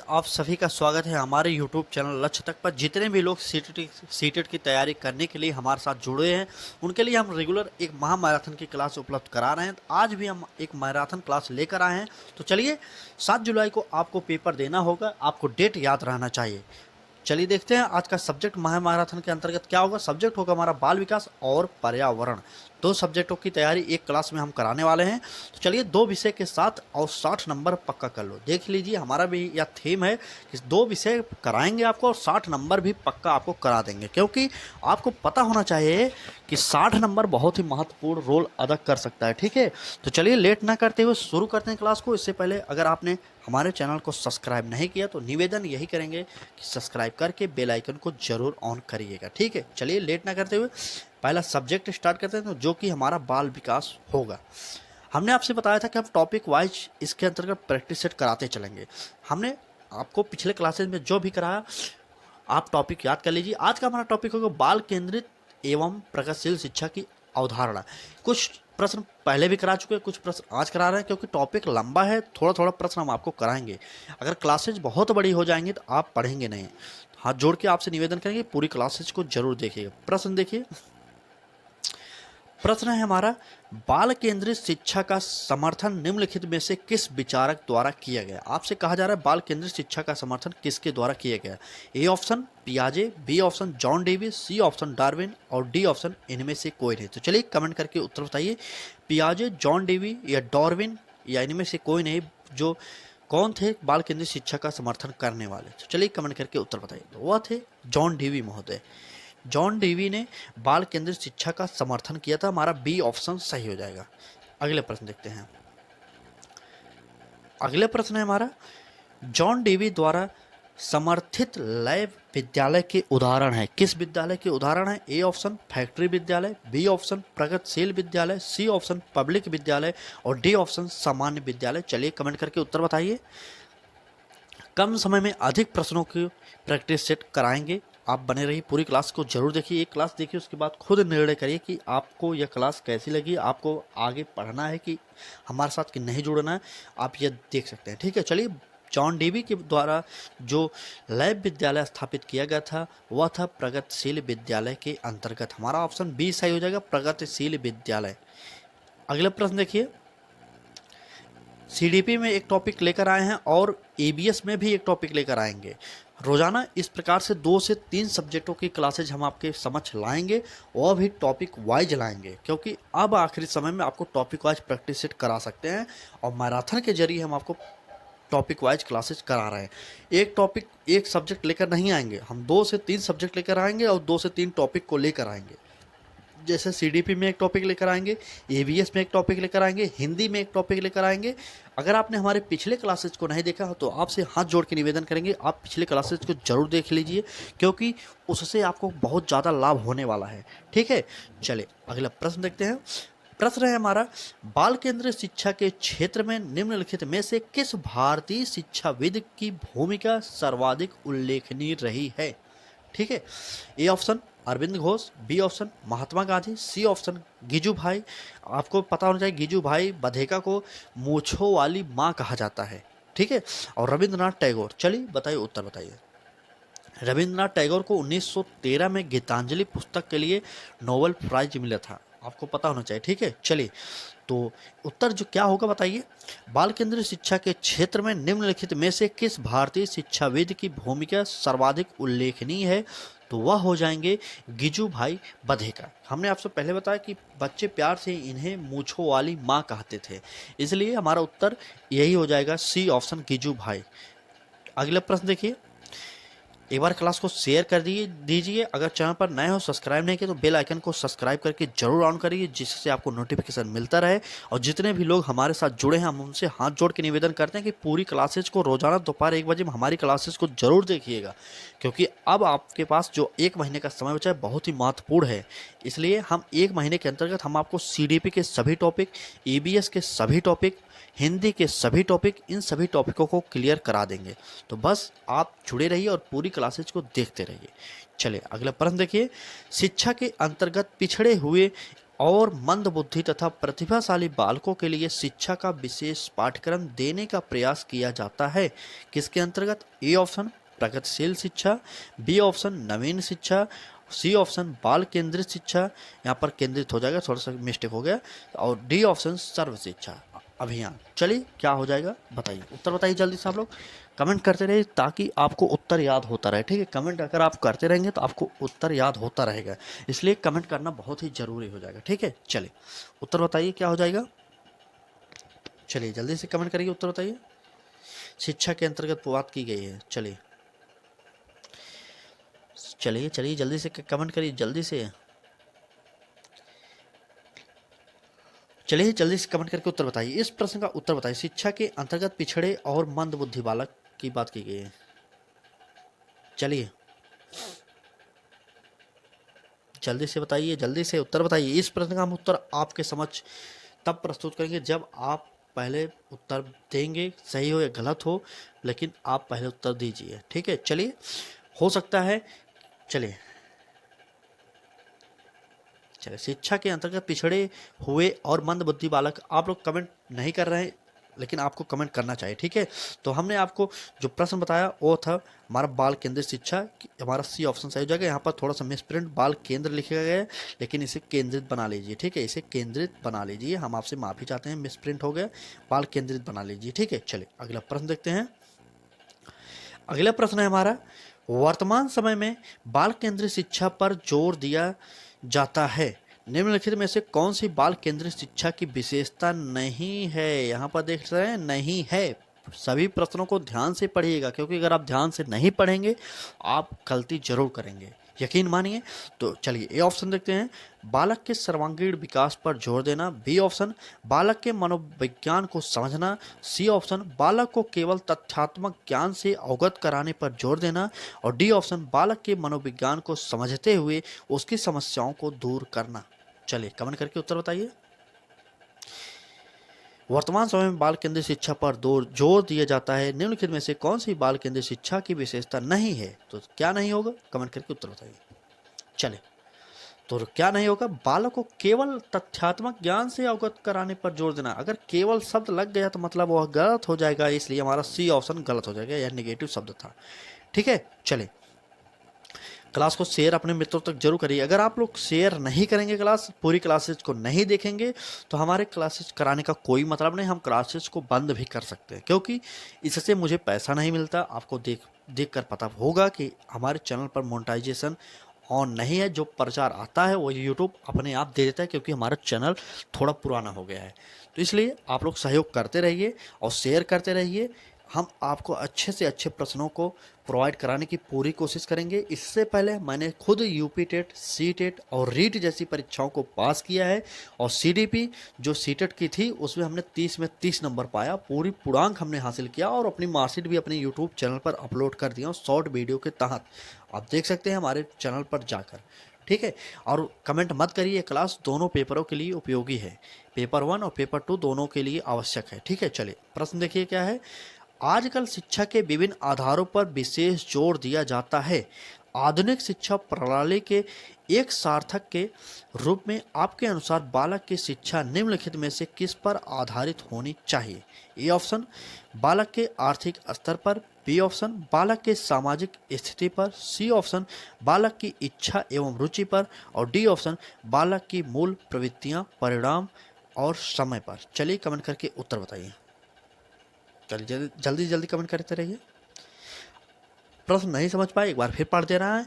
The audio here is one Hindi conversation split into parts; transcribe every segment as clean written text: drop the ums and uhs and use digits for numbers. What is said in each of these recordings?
आप सभी का स्वागत है हमारे YouTube चैनल लक्ष्य तक पर। जितने भी लोग सीटेट की तैयारी करने के लिए हमारे साथ जुड़े हैं उनके लिए हम रेगुलर एक महामैराथन की क्लास उपलब्ध करा रहे हैं। तो आज भी हम एक मैराथन क्लास लेकर आए हैं। तो चलिए, 7 जुलाई को आपको पेपर देना होगा, आपको डेट याद रहना चाहिए। चलिए देखते हैं आज का सब्जेक्ट महामैराथन के अंतर्गत क्या होगा। सब्जेक्ट होगा हमारा बाल विकास और पर्यावरण। दो सब्जेक्टों की तैयारी एक क्लास में हम कराने वाले हैं। तो चलिए, 2 विषय के साथ और 60 नंबर पक्का कर लो। देख लीजिए, हमारा भी यह थीम है कि 2 विषय कराएंगे आपको और 60 नंबर भी पक्का आपको करा देंगे, क्योंकि आपको पता होना चाहिए कि 60 नंबर बहुत ही महत्वपूर्ण रोल अदा कर सकता है। ठीक है, तो चलिए लेट ना करते हुए शुरू करते हैं क्लास को। इससे पहले अगर आपने हमारे चैनल को सब्सक्राइब नहीं किया तो निवेदन यही करेंगे कि सब्सक्राइब करके बेल आइकन को जरूर ऑन करिएगा। ठीक है, चलिए लेट ना करते हुए पहला सब्जेक्ट स्टार्ट करते हैं, तो जो कि हमारा बाल विकास होगा। हमने आपसे बताया था कि हम टॉपिक वाइज इसके अंतर्गत प्रैक्टिस सेट कराते चलेंगे। हमने आपको पिछले क्लासेस में जो भी कराया आप टॉपिक याद कर लीजिए। आज का हमारा टॉपिक होगा बाल केंद्रित एवं प्रगतिशील शिक्षा की अवधारणा। कुछ प्रश्न पहले भी करा चुके हैं, कुछ प्रश्न आज करा रहे हैं, क्योंकि टॉपिक लंबा है। थोड़ा थोड़ा प्रश्न हम आपको कराएंगे। अगर क्लासेज बहुत बड़ी हो जाएंगी तो आप पढ़ेंगे नहीं। हाथ जोड़ के आपसे निवेदन करेंगे पूरी क्लासेज को जरूर देखिएगा। प्रश्न देखिए, प्रश्न है हमारा, बाल केंद्रित शिक्षा का समर्थन निम्नलिखित में से किस विचारक द्वारा किया गया। आपसे कहा जा रहा है बाल केंद्रित शिक्षा का समर्थन किसके द्वारा किया गया। ए ऑप्शन पियाजे, B option John Dewey, C option Darwin और डी ऑप्शन इनमें से कोई नहीं। तो चलिए कमेंट करके उत्तर बताइए, पियाजे, जॉन डेवी या डार्विन या इनमें से कोई नहीं, जो कौन थे बाल केंद्रित शिक्षा का समर्थन करने वाले। तो चलिए कमेंट करके उत्तर बताइए। तो वह थे जॉन डेवी महोदय। जॉन डेवी ने बाल केंद्रित शिक्षा का समर्थन किया था। हमारा बी ऑप्शन सही हो जाएगा। अगले प्रश्न देखते हैं। अगले प्रश्न है हमारा, जॉन डेवी द्वारा समर्थित लैब विद्यालय के उदाहरण है। किस विद्यालय के उदाहरण है। ए ऑप्शन फैक्ट्री विद्यालय, बी ऑप्शन प्रगतिशील विद्यालय, सी ऑप्शन पब्लिक विद्यालय और डी ऑप्शन सामान्य विद्यालय। चलिए कमेंट करके उत्तर बताइए। कम समय में अधिक प्रश्नों की प्रैक्टिस सेट कराएंगे। आप बने रहिए, पूरी क्लास को जरूर देखिए। एक क्लास देखिए, उसके बाद खुद निर्णय करिए कि आपको यह क्लास कैसी लगी। आपको आगे पढ़ना है कि हमारे साथ कि नहीं जुड़ना है, आप ये देख सकते हैं। ठीक है, चलिए, जॉन डेवी के द्वारा जो लैब विद्यालय स्थापित किया गया था वह था प्रगतिशील विद्यालय के अंतर्गत। हमारा ऑप्शन बी सही हो जाएगा, प्रगतिशील विद्यालय। अगला प्रश्न देखिए, सीडीपी में एक टॉपिक लेकर आए हैं और एबीएस में भी एक टॉपिक लेकर आएंगे। रोजाना इस प्रकार से 2 से 3 सब्जेक्टों की क्लासेज हम आपके समक्ष लाएंगे, और भी टॉपिक वाइज लाएंगे, क्योंकि अब आखिरी समय में आपको टॉपिक वाइज प्रैक्टिस सेट करा सकते हैं। और मैराथन के जरिए हम आपको टॉपिक वाइज क्लासेज करा रहे हैं। एक टॉपिक एक सब्जेक्ट लेकर नहीं आएंगे, हम 2 से 3 सब्जेक्ट लेकर आएंगे और 2 से 3 टॉपिक को लेकर आएंगे। जैसे सीडीपी में एक टॉपिक लेकर आएंगे, एवीएस में एक टॉपिक लेकर आएंगे, हिंदी में एक टॉपिक लेकर आएंगे। अगर आपने हमारे पिछले क्लासेज को नहीं देखा तो आपसे हाथ जोड़ के निवेदन करेंगे आप पिछले क्लासेज को जरूर देख लीजिए, क्योंकि उससे आपको बहुत ज़्यादा लाभ होने वाला है। ठीक है, चलिए अगला प्रश्न देखते हैं। प्रश्न है हमारा, बाल केंद्रित शिक्षा के क्षेत्र में निम्नलिखित में से किस भारतीय शिक्षाविद की भूमिका सर्वाधिक उल्लेखनीय रही है। ठीक है, A option Arvind Ghosh, B option Mahatma Gandhi, C option Giju Bhai. आपको पता होना चाहिए गिजू भाई बधेका को मूछों वाली माँ कहा जाता है। ठीक है, और रविंद्रनाथ टैगोर। चलिए बताइए, उत्तर बताइए। रविंद्रनाथ टैगोर को 1913 में गीतांजलि पुस्तक के लिए नोबेल प्राइज मिला था, आपको पता होना चाहिए। ठीक है, चलिए तो उत्तर जो क्या होगा बताइए। बाल केंद्रित शिक्षा के क्षेत्र में निम्नलिखित में से किस भारतीय शिक्षाविद की भूमिका सर्वाधिक उल्लेखनीय है। तो वह हो जाएंगे गिजू भाई बधेका। हमने आपसे पहले बताया कि बच्चे प्यार से इन्हें मूछों वाली माँ कहते थे, इसलिए हमारा उत्तर यही हो जाएगा, सी ऑप्शन गिजू भाई। अगला प्रश्न देखिए, एक बार क्लास को शेयर कर दीजिए। अगर चैनल पर नए हो, सब्सक्राइब नहीं किए तो बेल आइकन को सब्सक्राइब करके जरूर ऑन करिए, जिससे आपको नोटिफिकेशन मिलता रहे। और जितने भी लोग हमारे साथ जुड़े हैं हम उनसे हाथ जोड़ के निवेदन करते हैं कि पूरी क्लासेज को रोजाना दोपहर 1 बजे हमारी क्लासेज को जरूर देखिएगा, क्योंकि अब आपके पास जो 1 महीने का समय बचा है बहुत ही महत्वपूर्ण है। इसलिए हम 1 महीने के अंतर्गत हम आपको सीडीपी के सभी टॉपिक, ईबीएस के सभी टॉपिक, हिंदी के सभी टॉपिक, इन सभी टॉपिकों को क्लियर करा देंगे। तो बस आप जुड़े रहिए और पूरी क्लासेज को देखते रहिए। चलिए अगला प्रश्न देखिए, शिक्षा के अंतर्गत पिछड़े हुए और मंदबुद्धि तथा प्रतिभाशाली बालकों के लिए शिक्षा का विशेष पाठ्यक्रम देने का प्रयास किया जाता है। किसके अंतर्गत? ए ऑप्शन प्रगतिशील शिक्षा, बी ऑप्शन नवीन शिक्षा, सी ऑप्शन बाल केंद्रित शिक्षा, यहाँ पर केंद्रित हो जाएगा, थोड़ा सा मिस्टेक हो गया, और डी ऑप्शन सर्व शिक्षा अभियान। चलिए क्या हो जाएगा बताइए, उत्तर बताइए जल्दी से। आप लोग कमेंट करते रहिए ताकि आपको उत्तर याद होता रहे, ठीक है। कमेंट अगर आप करते रहेंगे तो आपको उत्तर याद होता रहेगा, इसलिए कमेंट करना बहुत ही जरूरी हो जाएगा, ठीक है। चलिए उत्तर बताइए क्या हो जाएगा, चलिए जल्दी से कमेंट करिए, उत्तर बताइए। शिक्षा के अंतर्गत बात की गई है, चलिए चलिए चलिए जल्दी से कमेंट करिए, जल्दी से चलिए जल्दी से कमेंट करके उत्तर बताइए। इस प्रश्न का उत्तर बताइए। शिक्षा के अंतर्गत पिछड़े और मंदबुद्धि बालक की बात की गई है। चलिए जल्दी से बताइए, जल्दी से उत्तर बताइए। इस प्रश्न का हम उत्तर आपके समक्ष तब प्रस्तुत करेंगे जब आप पहले उत्तर देंगे, सही हो या गलत हो, लेकिन आप पहले उत्तर दीजिए, ठीक है। चलिए हो सकता है, चलिए चलिए शिक्षा के अंतर्गत पिछड़े हुए और मंदबुद्धि बालक, आप लोग कमेंट नहीं कर रहे हैं लेकिन आपको कमेंट करना चाहिए, ठीक है। तो हमने आपको जो प्रश्न बताया वो था हमारा बाल केंद्रित शिक्षा, हमारा सी ऑप्शन सही हो जाएगा। यहाँ पर थोड़ा सा मिसप्रिंट बाल केंद्र लिखा गया है, लेकिन इसे केंद्रित बना लीजिए, ठीक है। इसे केंद्रित बना लीजिए, हम आपसे माफी चाहते हैं, मिसप्रिंट हो गया, बाल केंद्रित बना लीजिए, ठीक है। चलिए अगला प्रश्न देखते हैं। अगला प्रश्न है हमारा, वर्तमान समय में बाल केंद्रित शिक्षा पर जोर दिया जाता है, निम्नलिखित में से कौन सी बाल केंद्रित शिक्षा की विशेषता नहीं है? यहाँ पर देख रहे हैं नहीं है। सभी प्रश्नों को ध्यान से पढ़िएगा, क्योंकि अगर आप ध्यान से नहीं पढ़ेंगे आप गलती जरूर करेंगे, यकीन मानिए। तो चलिए ए ऑप्शन देखते हैं, बालक के सर्वांगीण विकास पर जोर देना, बी ऑप्शन बालक के मनोविज्ञान को समझना, सी ऑप्शन बालक को केवल तथ्यात्मक ज्ञान से अवगत कराने पर जोर देना, और डी ऑप्शन बालक के मनोविज्ञान को समझते हुए उसकी समस्याओं को दूर करना। चलिए कमेंट करके उत्तर बताइए। वर्तमान समय में बाल केंद्रित शिक्षा पर जोर दिया जाता है, निम्नलिखित में से कौन सी बाल केंद्रित शिक्षा की विशेषता नहीं है? तो क्या नहीं होगा, कमेंट करके उत्तर बताइए। चले तो क्या नहीं होगा, बालक को केवल तथ्यात्मक ज्ञान से अवगत कराने पर जोर देना। अगर केवल शब्द लग गया तो मतलब वह गलत हो जाएगा, इसलिए हमारा सी ऑप्शन गलत हो जाएगा, यह नेगेटिव शब्द था, ठीक है। चले क्लास को शेयर अपने मित्रों तक जरूर करिए। अगर आप लोग शेयर नहीं करेंगे, क्लास पूरी क्लासेज को नहीं देखेंगे, तो हमारे क्लासेज कराने का कोई मतलब नहीं। हम क्लासेज को बंद भी कर सकते हैं, क्योंकि इससे मुझे पैसा नहीं मिलता। आपको देख कर पता होगा कि हमारे चैनल पर मोनेटाइजेशन ऑन नहीं है। जो प्रचार आता है वो यूट्यूब अपने आप दे देता है, क्योंकि हमारा चैनल थोड़ा पुराना हो गया है। तो इसलिए आप लोग सहयोग करते रहिए और शेयर करते रहिए। हम आपको अच्छे से अच्छे प्रश्नों को प्रोवाइड कराने की पूरी कोशिश करेंगे। इससे पहले मैंने खुद यूपी टेट, सी टेट और रीट जैसी परीक्षाओं को पास किया है, और सीडीपी जो सी टेट की थी उसमें हमने 30 में 30 नंबर पाया, पूरी पूर्णांक हमने हासिल किया, और अपनी मार्कशीट भी अपने यूट्यूब चैनल पर अपलोड कर दिया शॉर्ट वीडियो के तहत। आप देख सकते हैं हमारे चैनल पर जाकर, ठीक है। और कमेंट मत करिए, क्लास दोनों पेपरों के लिए उपयोगी है, पेपर 1 और पेपर 2 दोनों के लिए आवश्यक है, ठीक है। चलिए प्रश्न देखिए क्या है। आजकल शिक्षा के विभिन्न आधारों पर विशेष जोर दिया जाता है। आधुनिक शिक्षा प्रणाली के एक सार्थक के रूप में आपके अनुसार बालक की शिक्षा निम्नलिखित में से किस पर आधारित होनी चाहिए? ए ऑप्शन बालक के आर्थिक स्तर पर, बी ऑप्शन बालक के सामाजिक स्थिति पर, सी ऑप्शन बालक की इच्छा एवं रुचि पर, और डी ऑप्शन बालक की मूल प्रवृत्तियां, परिणाम और समय पर। चलिए कमेंट करके उत्तर बताइए, चलिए जल्दी जल्दी कमेंट करते रहिए। प्रश्न नहीं समझ पाए एक बार फिर पढ़ दे रहा है।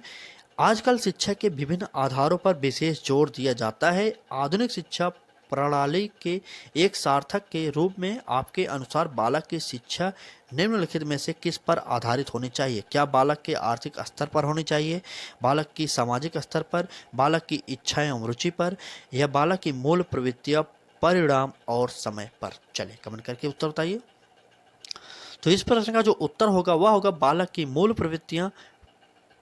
आजकल शिक्षा के विभिन्न आधारों पर विशेष जोर दिया जाता है। आधुनिक शिक्षा प्रणाली के एक सार्थक के रूप में आपके अनुसार बालक की शिक्षा निम्नलिखित में से किस पर आधारित होनी चाहिए? क्या बालक के आर्थिक स्तर पर होनी चाहिए, बालक की सामाजिक स्तर पर, बालक की इच्छा एवं रुचि पर, या बालक की मूल प्रवृत्तियां, परिणाम और समय पर? चलिए कमेंट करके उत्तर बताइए। तो इस प्रश्न का जो उत्तर होगा वह होगा बालक की मूल प्रवृत्तियां,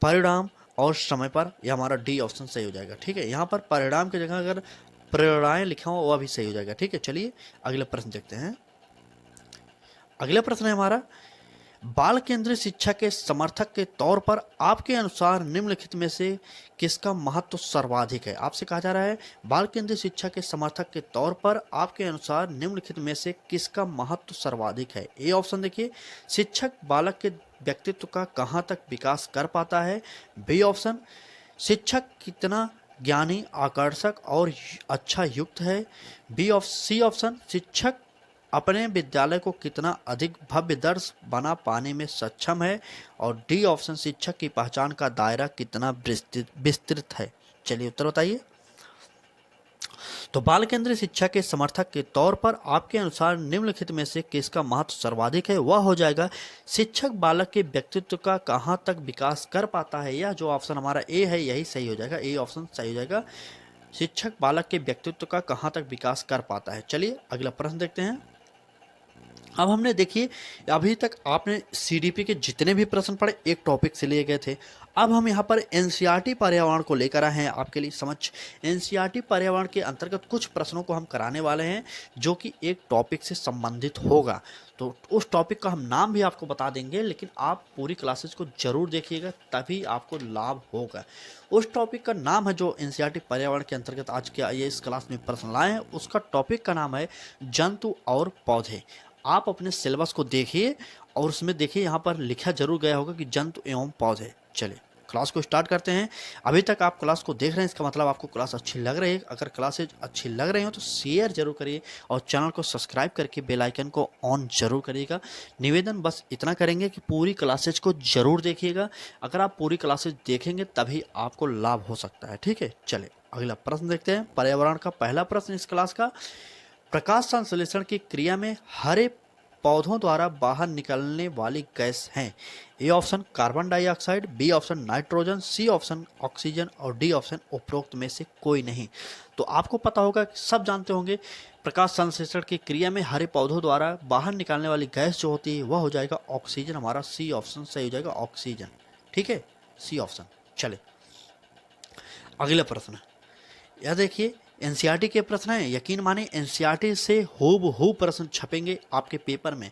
परिणाम और समय पर। यह हमारा डी ऑप्शन सही हो जाएगा, ठीक है। यहाँ पर परिणाम की जगह अगर प्रेरणाएं लिखा हो वह भी सही हो जाएगा, ठीक है। चलिए अगला प्रश्न देखते हैं। अगला प्रश्न है हमारा, बाल केंद्रित शिक्षा के समर्थक के तौर पर आपके अनुसार निम्नलिखित में से किसका महत्व सर्वाधिक है? आपसे कहा जा रहा है बाल केंद्रित शिक्षा के समर्थक के तौर पर आपके अनुसार निम्नलिखित में से किसका महत्व सर्वाधिक है? ए ऑप्शन देखिए, शिक्षक बालक के व्यक्तित्व का कहाँ तक विकास कर पाता है। बी ऑप्शन, शिक्षक कितना ज्ञानी, आकर्षक और अच्छा युक्त है। सी ऑप्शन, शिक्षक अपने विद्यालय को कितना अधिक भव्य दर्श बना पाने में सक्षम है। और डी ऑप्शन, शिक्षक की पहचान का दायरा कितना विस्तृत है। चलिए उत्तर बताइए। तो बाल केंद्रित शिक्षा के समर्थक के तौर पर आपके अनुसार निम्नलिखित में से किसका महत्व सर्वाधिक है? वह हो जाएगा शिक्षक बालक के व्यक्तित्व का कहाँ तक विकास कर पाता है। यह जो ऑप्शन हमारा ए है यही सही हो जाएगा, ए ऑप्शन सही हो जाएगा, शिक्षक बालक के व्यक्तित्व का कहाँ तक विकास कर पाता है। चलिए अगला प्रश्न देखते हैं। अब हमने देखिए अभी तक आपने सीडीपी के जितने भी प्रश्न पढ़े एक टॉपिक से लिए गए थे। अब हम यहाँ पर एनसीईआरटी पर्यावरण को लेकर आए हैं आपके लिए समझ। एनसीईआरटी पर्यावरण के अंतर्गत कुछ प्रश्नों को हम कराने वाले हैं जो कि एक टॉपिक से संबंधित होगा। तो उस टॉपिक का हम नाम भी आपको बता देंगे, लेकिन आप पूरी क्लासेस को जरूर देखिएगा तभी आपको लाभ होगा। उस टॉपिक का नाम है जो एनसीईआरटी पर्यावरण के अंतर्गत आज के ये इस क्लास में प्रश्न लाए हैं, उसका टॉपिक का नाम है जंतु और पौधे। आप अपने सिलेबस को देखिए और उसमें देखिए यहाँ पर लिखा जरूर गया होगा कि जंतु एवं पौधे। चलिए क्लास को स्टार्ट करते हैं। अभी तक आप क्लास को देख रहे हैं, इसका मतलब आपको क्लास अच्छी लग रही है। अगर क्लासेज अच्छी लग रही हो तो शेयर जरूर करिए और चैनल को सब्सक्राइब करके बेल आइकन को ऑन जरूर करिएगा। निवेदन बस इतना करेंगे कि पूरी क्लासेज को जरूर देखिएगा। अगर आप पूरी क्लासेज देखेंगे तभी आपको लाभ हो सकता है, ठीक है। चलिए अगला प्रश्न देखते हैं। पर्यावरण का पहला प्रश्न इस क्लास का, प्रकाश संश्लेषण की क्रिया में हरे पौधों द्वारा बाहर निकलने वाली गैस हैं। A option carbon dioxide, B option nitrogen, C option oxygen और डी ऑप्शन उपरोक्त में से कोई नहीं। तो आपको पता होगा, सब जानते होंगे, प्रकाश संश्लेषण की क्रिया में हरे पौधों द्वारा बाहर निकलने वाली गैस जो होती है वह हो जाएगा ऑक्सीजन। हमारा सी ऑप्शन सही हो जाएगा, ऑक्सीजन, ठीक है, सी ऑप्शन। चले अगला प्रश्न, यह देखिए एनसीईआरटी के प्रश्न हैं। यकीन माने एनसीईआरटी से हूबहू प्रश्न छपेंगे आपके पेपर में।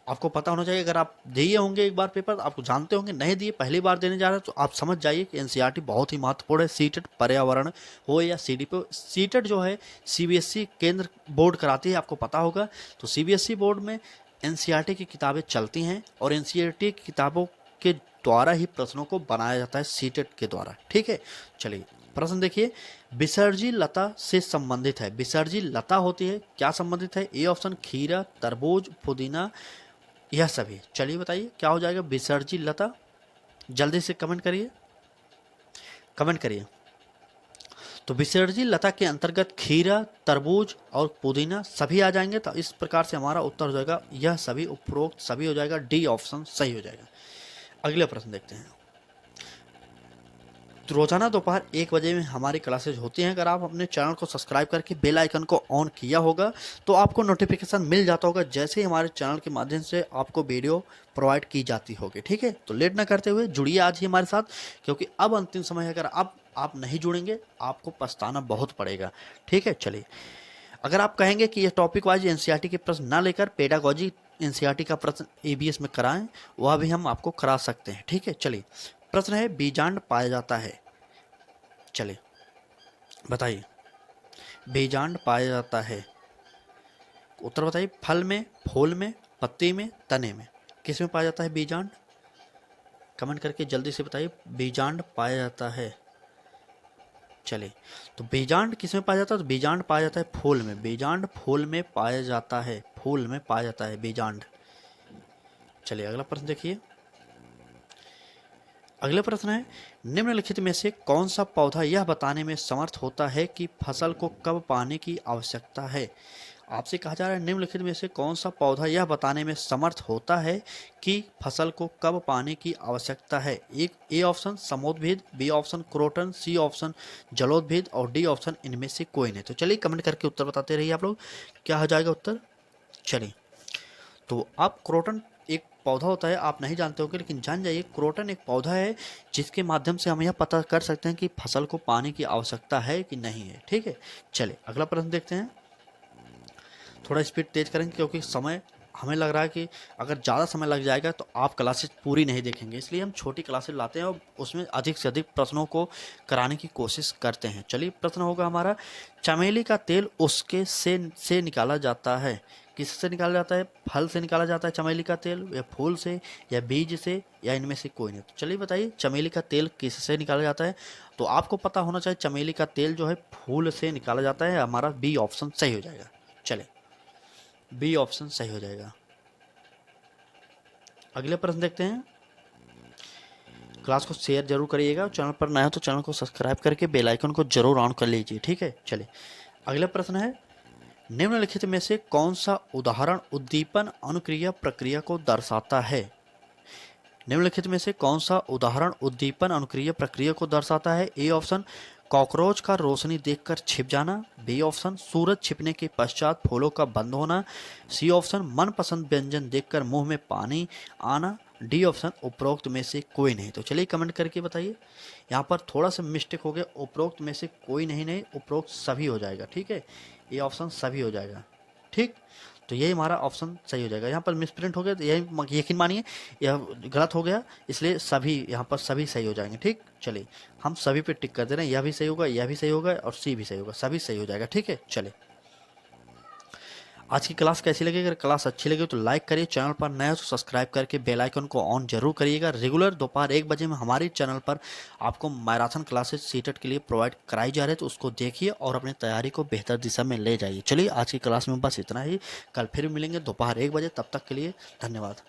आपको पता होना चाहिए, अगर आप दिए होंगे एक बार पेपर आपको जानते होंगे, नहीं दिए पहली बार देने जा रहे हैं तो आप समझ जाइए कि एनसीईआरटी बहुत ही महत्वपूर्ण है। सीटेट पर्यावरण हो या सीडीपी, सीटेट जो है सीबीएसई केंद्र बोर्ड कराती है, आपको पता होगा। तो सीबीएसई बोर्ड में एनसीईआरटी की किताबें चलती हैं और एनसीईआरटी की किताबों के द्वारा ही प्रश्नों को बनाया जाता है सीटेट के द्वारा, ठीक है। चलिए प्रश्न देखिए, विसर्जी लता से संबंधित है। विसर्जी लता होती है, क्या संबंधित है? ए ऑप्शन खीरा, तरबूज, पुदीना, यह सभी। चलिए बताइए क्या हो जाएगा विसर्जी लता। जल्दी से कमेंट करिए, कमेंट करिए। तो विसर्जी लता के अंतर्गत खीरा, तरबूज और पुदीना सभी आ जाएंगे। तो इस प्रकार से हमारा उत्तर हो जाएगा यह सभी, उपरोक्त सभी हो जाएगा, डी ऑप्शन सही हो जाएगा। अगले प्रश्न देखते हैं। तो रोजाना दोपहर 1 बजे में हमारी क्लासेज होती हैं। अगर आप अपने चैनल को सब्सक्राइब करके बेल आइकन को ऑन किया होगा तो आपको नोटिफिकेशन मिल जाता होगा जैसे ही हमारे चैनल के माध्यम से आपको वीडियो प्रोवाइड की जाती होगी, ठीक है। तो लेट ना करते हुए जुड़िए आज ही हमारे साथ, क्योंकि अब अंतिम समय है। अगर अब आप नहीं जुड़ेंगे आपको पछताना बहुत पड़ेगा, ठीक है। चलिए अगर आप कहेंगे कि ये टॉपिक वाइज एनसीईआरटी के प्रश्न ना लेकर पेडागोजी एनसीईआरटी का प्रश्न एबीएस में कराएं, वह भी हम आपको करा सकते हैं, ठीक है। चलिए प्रश्न है, बीजांड पाया जाता है। चलिए बताइए, बीजांड पाया जाता है, उत्तर बताइए। फल में, फूल में, पत्ती में, तने में, किस में पाया जाता है बीजांड? कमेंट करके जल्दी से बताइए, बीजांड पाया जाता है। चलिए तो बीजांड किस में पाया जाता है? तो बीजांड पाया जाता है फूल में। बीजांड फूल में पाया जाता है, फूल में पाया जाता है बीजांड। चलिए अगला प्रश्न देखिए। अगला प्रश्न है, निम्नलिखित में से कौन सा पौधा यह बताने में समर्थ होता है कि फसल को कब पानी की आवश्यकता है? आपसे कहा जा रहा है निम्नलिखित में से कौन सा पौधा यह बताने में समर्थ होता है कि फसल को कब पानी की आवश्यकता है। एक ए ऑप्शन समोद्भिद, B option croton, C option जलोद्भिद और डी ऑप्शन इनमें से कोई नहीं। तो चलिए कमेंट करके उत्तर बताते रहिए आप लोग, क्या हो जाएगा उत्तर। चलिए तो आप क्रोटन एक पौधा होता है, आप नहीं जानते होंगे लेकिन जान जाइए, क्रोटन एक पौधा है जिसके माध्यम से हम यह पता कर सकते हैं कि फसल को पानी की आवश्यकता है कि नहीं है, ठीक है। चलिए अगला प्रश्न देखते हैं। थोड़ा स्पीड तेज करेंगे क्योंकि समय हमें लग रहा है कि अगर ज़्यादा समय लग जाएगा तो आप क्लासेस पूरी नहीं देखेंगे, इसलिए हम छोटी क्लासेस लाते हैं और उसमें अधिक से अधिक प्रश्नों को कराने की कोशिश करते हैं। चलिए प्रश्न होगा हमारा, चमेली का तेल उसके से निकाला जाता है, किससे निकाला जाता है? फल से निकाला जाता है चमेली का तेल, या फूल से, या बीज से, या इनमें से कोई नहीं। तो चलिए बताइए चमेली का तेल किससे निकाला जाता है? तो आपको पता होना चाहिए चमेली का तेल जो है फूल से निकाला जाता है। हमारा बी ऑप्शन सही हो जाएगा। चले, बी ऑप्शन सही हो जाएगा। अगले प्रश्न देखते हैं। क्लास को शेयर जरूर करिएगा, चैनल पर नया हो तो चैनल को सब्सक्राइब करके बेल आइकन को जरूर ऑन कर लीजिए, ठीक है। चलिए अगला प्रश्न है, निम्नलिखित में से कौन सा उदाहरण उद्दीपन अनुक्रिया प्रक्रिया को दर्शाता है? निम्नलिखित में से कौन सा उदाहरण उद्दीपन अनुक्रिया प्रक्रिया को दर्शाता है? ए ऑप्शन, कॉकरोच का रोशनी देखकर छिप जाना। बी ऑप्शन, सूरज छिपने के पश्चात फूलों का बंद होना। सी ऑप्शन, मनपसंद व्यंजन देखकर मुंह में पानी आना। डी ऑप्शन, उपरोक्त में से कोई नहीं। तो चलिए कमेंट करके बताइए। यहाँ पर थोड़ा सा मिस्टेक हो गया, उपरोक्त में से कोई नहीं, नहीं उपरोक्त सभी हो जाएगा, ठीक है। ये ऑप्शन सभी हो जाएगा, ठीक। तो यही हमारा ऑप्शन सही हो जाएगा। यहाँ पर मिसप्रिंट हो गया, तो यही यकीन मानिए यह गलत हो गया, इसलिए सभी यहाँ पर सभी सही हो जाएंगे, ठीक। चलिए हम सभी पे टिक कर दे रहे हैं, यह भी सही होगा, यह भी सही होगा और सी भी सही होगा, सभी सही हो जाएगा, ठीक है। चलिए आज की क्लास कैसी लगी? अगर क्लास अच्छी लगी तो लाइक करिए, चैनल पर नया हो तो सब्सक्राइब करके बेल आइकन को ऑन जरूर करिएगा। रेगुलर दोपहर 1 बजे में हमारे चैनल पर आपको मैराथन क्लासेस सीटेट के लिए प्रोवाइड कराई जा रही है, तो उसको देखिए और अपनी तैयारी को बेहतर दिशा में ले जाइए। चलिए आज की क्लास में बस इतना ही, कल फिर मिलेंगे दोपहर 1 बजे, तब तक के लिए धन्यवाद।